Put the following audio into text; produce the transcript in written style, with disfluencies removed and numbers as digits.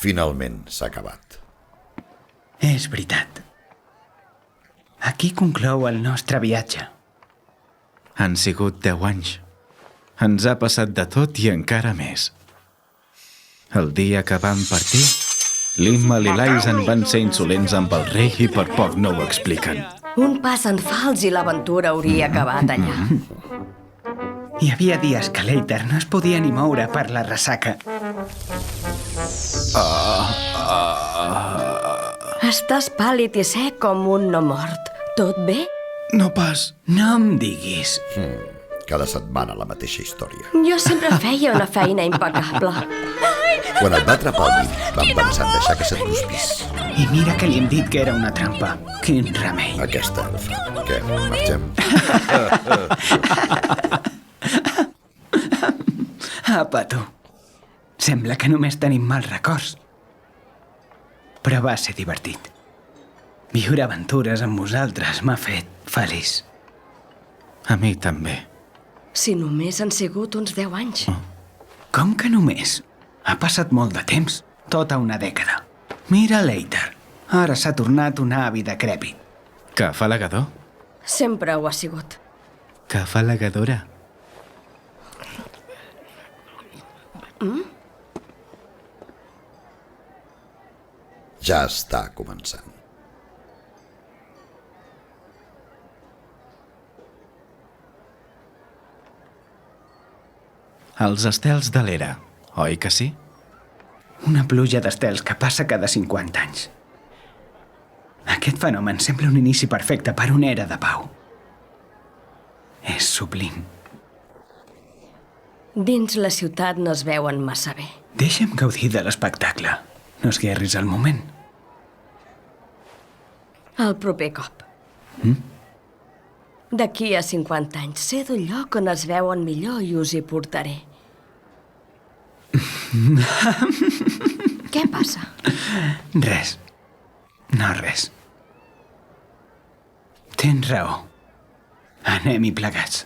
Finalment s'ha acabat. És veritat. Aquí conclou el nostre viatge. Han sigut 10 anys. Ens ha passat de tot i encara més. El dia que vam partir, l'Immal i l'Aizen van ser insolents amb el rei i per poc no ho expliquen. Un pas en fals i l'aventura hauria acabat allà. Hi havia dies que l'Eiter no es podia ni moure per la ressaca. Estàs pàl·lid i sec com un no mort. Tot bé? No pas. No em diguis. Cada setmana la mateixa història. Jo sempre feia una feina impecable. Quan et va atrapar el Mim, vam pensar en deixar que se't cruspís. I mira que li hem dit que era una trampa. Quin remei. Aquesta elfa. Què, marxem? Apa, tu. Sembla que només tenim mals records. Però va ser divertit. Viure aventures amb vosaltres m'ha fet feliç. A mi també. Si només han sigut uns 10 anys. Com que només? Ha passat molt de temps. Tota una dècada. Mira l'Eiter. Ara s'ha tornat un avi decrèpit. Que afalagador? Sempre ho ha sigut. Que afalagadora? Ja està començant. Els estels de l'era, oi que sí? Una pluja d'estels que passa cada 50 anys. Aquest fenomen sembla un inici perfecte per una era de pau. És sublim. Dins la ciutat no es veuen massa bé. Deixa'm gaudir de l'espectacle. No esguerris el moment. El proper cop. D'aquí a 50 anys sé d'un lloc on es veuen millor i us hi portaré. Què passa? Res. No res. Tens raó. Anem-hi plegats.